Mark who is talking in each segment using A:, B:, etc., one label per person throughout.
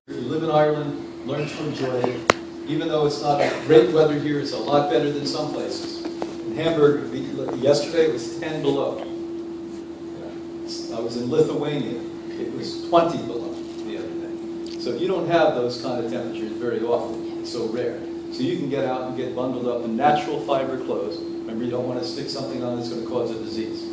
A: If you live in Ireland, learn to enjoy it. Even though it's not great weather here, it's a lot better than some places. In Hamburg, yesterday it was 10 below. I was in Lithuania. It was 20 below the other day. So you don't have those kind of temperatures very often. It's so rare. So you can get out and get bundled up in natural fiber clothes. Remember, you don't want to stick something on that's going to cause a disease.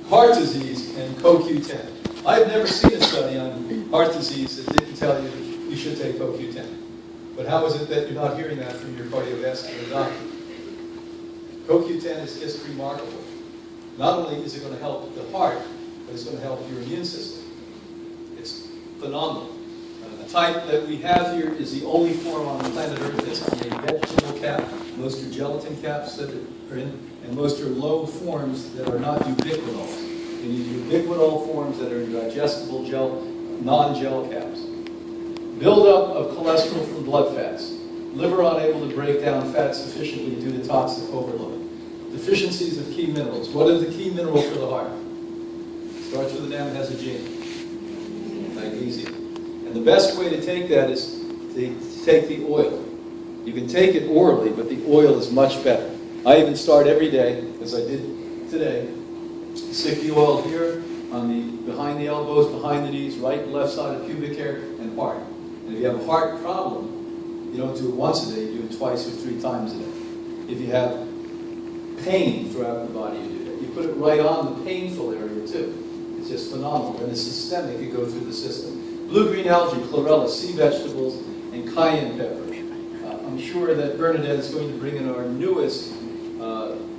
A: Heart disease and CoQ10. I've never seen a study on heart disease that didn't tell you you should take CoQ10. But how is it that you're not hearing that from your cardiovascular doctor? CoQ10 is just remarkable. Not only is it going to help the heart, but it's going to help your immune system. It's phenomenal. The type that we have here is the only form on the planet Earth that's a vegetable cap. Most are gelatin caps that are in, and most are low forms that are not ubiquitol. You need ubiquitol forms that are in digestible gel, non-gel caps. Buildup of cholesterol from blood fats. Liver unable to break down fat sufficiently due to toxic overload. Deficiencies of key minerals. What is the key mineral for the heart? Starts with an M, has a G. Magnesium. And the best way to take that is to take the oil. You can take it orally, but the oil is much better. I even start every day, as I did today, stick the oil here, behind the elbows, behind the knees, right and left side of pubic hair, and heart. And if you have a heart problem, you don't do it once a day, you do it twice or 3 times a day. If you have pain throughout the body, you do that. You put it right on the painful area too. It's just phenomenal. And it's systemic, it goes through the system. Blue-green algae, chlorella, sea vegetables, and cayenne pepper. I'm sure that Bernadette is going to bring in our newest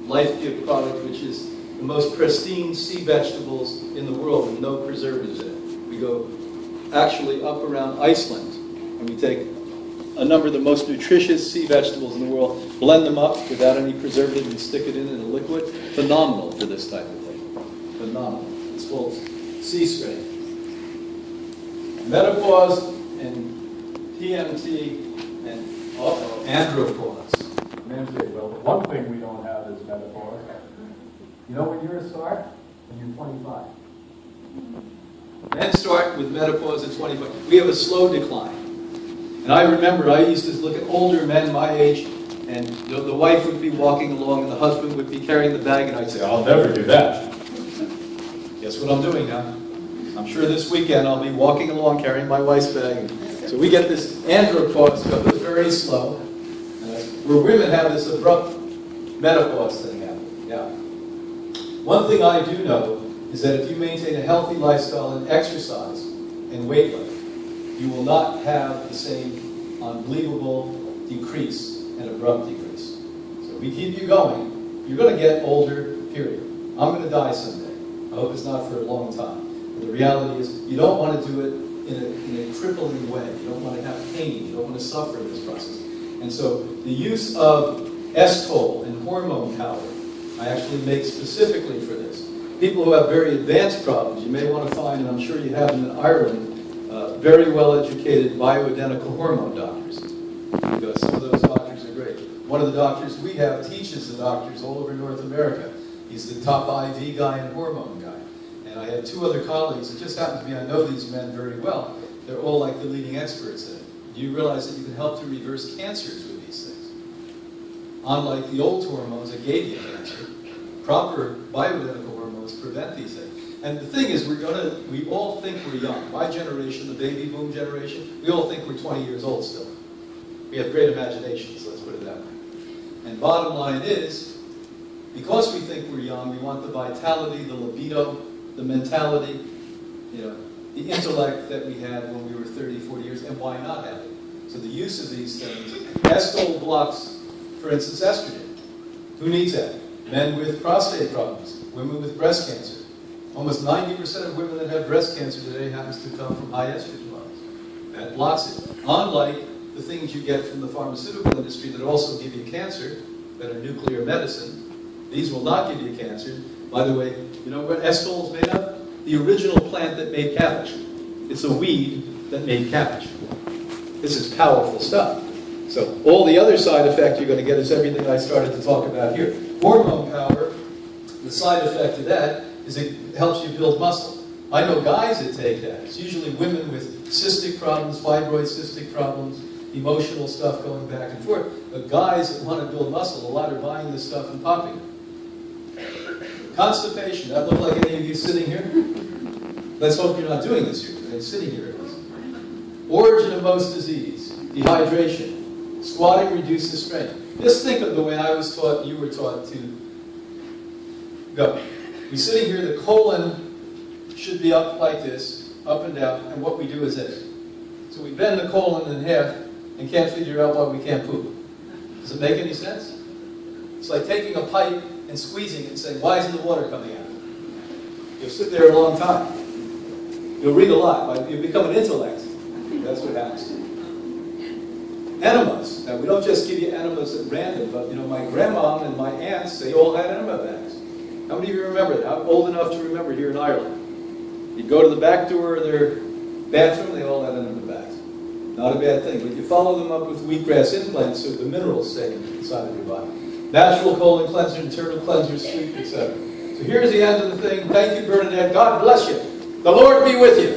A: Life Give product, which is the most pristine sea vegetables in the world with no preservatives in it. We go actually up around Iceland, and we take a number of the most nutritious sea vegetables in the world, blend them up without any preservative, and stick it in a liquid. Phenomenal for this type of thing. Phenomenal. It's called sea strain. Menopause and PMT and andropause.
B: Well, the one thing we don't have is menopause. You know when you're a start? When you're 25.
A: Men start with menopause at 25. We have a slow decline. And I remember I used to look at older men my age, and the wife would be walking along and the husband would be carrying the bag, and I'd say, I'll never do that. Guess what I'm doing now? I'm sure this weekend I'll be walking along carrying my wife's bag. So we get this andropause goes very slow, where women have this abrupt menopause thing happen. Yeah. One thing I do know is that if you maintain a healthy lifestyle and exercise and weight lift, you will not have the same unbelievable decrease and abrupt decrease. So we keep you going. You're going to get older, period. I'm going to die someday. I hope it's not for a long time. But the reality is you don't want to do it in a crippling way. You don't want to have pain. You don't want to suffer in this process. And so the use of estrol and hormone power, I actually make specifically for this. People who have very advanced problems, you may want to find, and I'm sure you have them in Ireland, very well-educated bioidentical hormone doctors. Because some of those doctors are great. One of the doctors we have teaches the doctors all over North America. He's the top IV guy and hormone guy. And I had 2 other colleagues. It just happens to be I know these men very well. They're all like the leading experts in it. Do you realize that you can help to reverse cancers with these things? Unlike the old hormones that gave you cancer, proper bioidentical hormones prevent these things. And the thing is, we all think we're young. My generation, the baby boom generation, we all think we're 20 years old still. We have great imaginations, let's put it that way. And bottom line is, because we think we're young, we want the vitality, the libido, the mentality, the intellect that we had when we were 30, 40 years, and why not have it? So the use of these things, estrol blocks, for instance, estrogen. Who needs that? Men with prostate problems, women with breast cancer. Almost 90% of women that have breast cancer today happens to come from high estrogen levels. That blocks it. Unlike the things you get from the pharmaceutical industry that also give you cancer, that are nuclear medicine, these will not give you cancer. By the way, you know what estrol is made of? The original plant that made cabbage. It's a weed that made cabbage. This is powerful stuff. So all the other side effect you're going to get is everything I started to talk about here. Hormone power, the side effect of that is it helps you build muscle. I know guys that take that. It's usually women with cystic problems, fibroid cystic problems, emotional stuff going back and forth. But guys that want to build muscle, a lot are buying this stuff and popping it. Constipation. That look like any of you sitting here? Let's hope you're not doing this here. They're sitting here at least. Origin of most disease. Dehydration. Squatting reduces strength. Just think of the way I was taught, you were taught to go. We're sitting here, the colon should be up like this, up and down, and what we do is this. So we bend the colon in half and can't figure out why we can't poop. Does it make any sense? It's like taking a pipe and squeezing it and saying, why isn't the water coming out? You'll sit there a long time. You'll read a lot. You'll become an intellect. That's what happens. Enemas. Now, we don't just give you enemas at random, but, you know, my grandma and my aunts, they all had enema bags. How many of you remember that? I'm old enough to remember here in Ireland. You go to the back door of their bathroom, they all had enema bags. Not a bad thing, but you follow them up with wheatgrass implants so the minerals stay inside of your body. Natural colon cleanser, internal cleanser, sweet, etc. So here's the end of the thing. Thank you, Bernadette. God bless you. The Lord be with you.